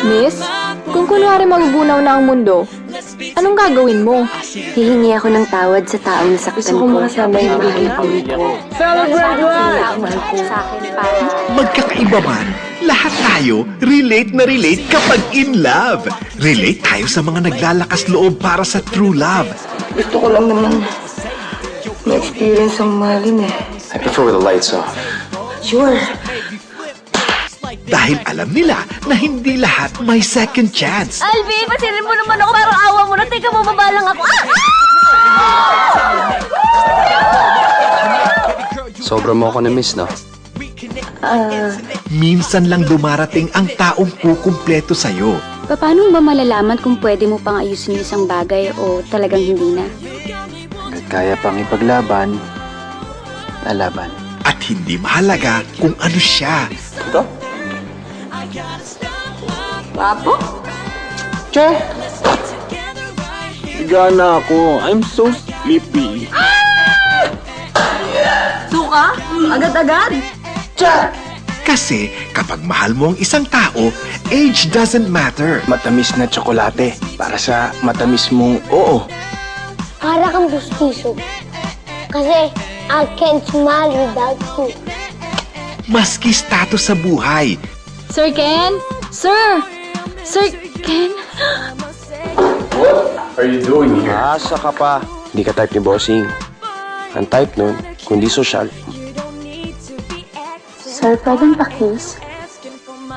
Miss, kung kunwari magugunaw na ang mundo, anong gagawin mo? Hihingi ako ng tawad sa taong nasaktan ko. makasama yung magiging ko. Celebrate Sa akin para... Magkakaiba man, lahat tayo relate na relate kapag in love. Relate tayo sa mga naglalakas loob para sa true love. Gusto ko lang naman ma-experience ang mahalin eh. I prefer with the lights off. Sure. Dahil alam nila na hindi lahat may second chance. Alvin, pasilin mo naman ako. Parang awa mo na. Teka, mababa lang ako. Sobra mo ako na-miss, no? Minsan lang dumarating ang taong kukumpleto sa'yo. Paano ba malalaman kung pwede mo pang ayusin yung isang bagay o talagang hindi na? At kaya pang ipaglaban, lalaban. At hindi mahalaga kung ano siya. Papo? Che! Higa na ako. I'm so sleepy. Suka? Agad-agad? Kasi kapag mahal mo ang isang tao, age doesn't matter. Matamis na tsokolate para sa matamis mong oo. Para kang gustiso. Kasi I can't smile without you. Maski status sa buhay, Sir Ken? Sir! Sir Ken? Are you doing here? Asa ka pa. Hindi ka type ni Bossing. Ang type nun, kundi sosyal. Sir, pwedeng pa-kiss?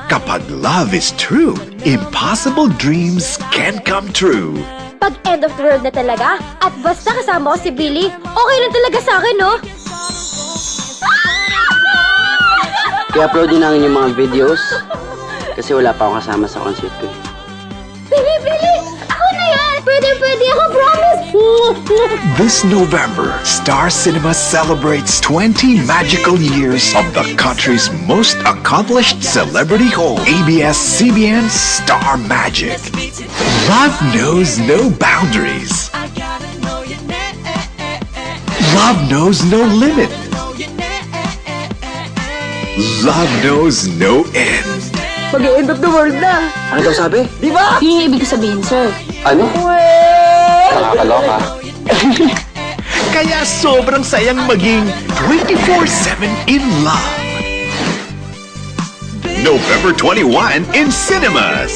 kapag love is true, impossible dreams can come true. Pag end of the world na talaga, at basta kasama ko si Billy, okay lang talaga sa akin, no? I-upload din namin yung mga videos kasi wala pa akong kasama sa concert ko. Billy! Ako na yan! Pwede ako, promise! This November, Star Cinema celebrates 20 magical years of the country's most accomplished celebrity home, ABS-CBN Star Magic. Love knows no boundaries. Love knows no limit. Love knows no end. Mag-end of the world na. Ano daw sabi? Di ba? Yun yung ibig sabihin, sir. Ano? Nakakaloka. Kaya sobrang sayang maging 24/7 in love. November 21 in cinemas.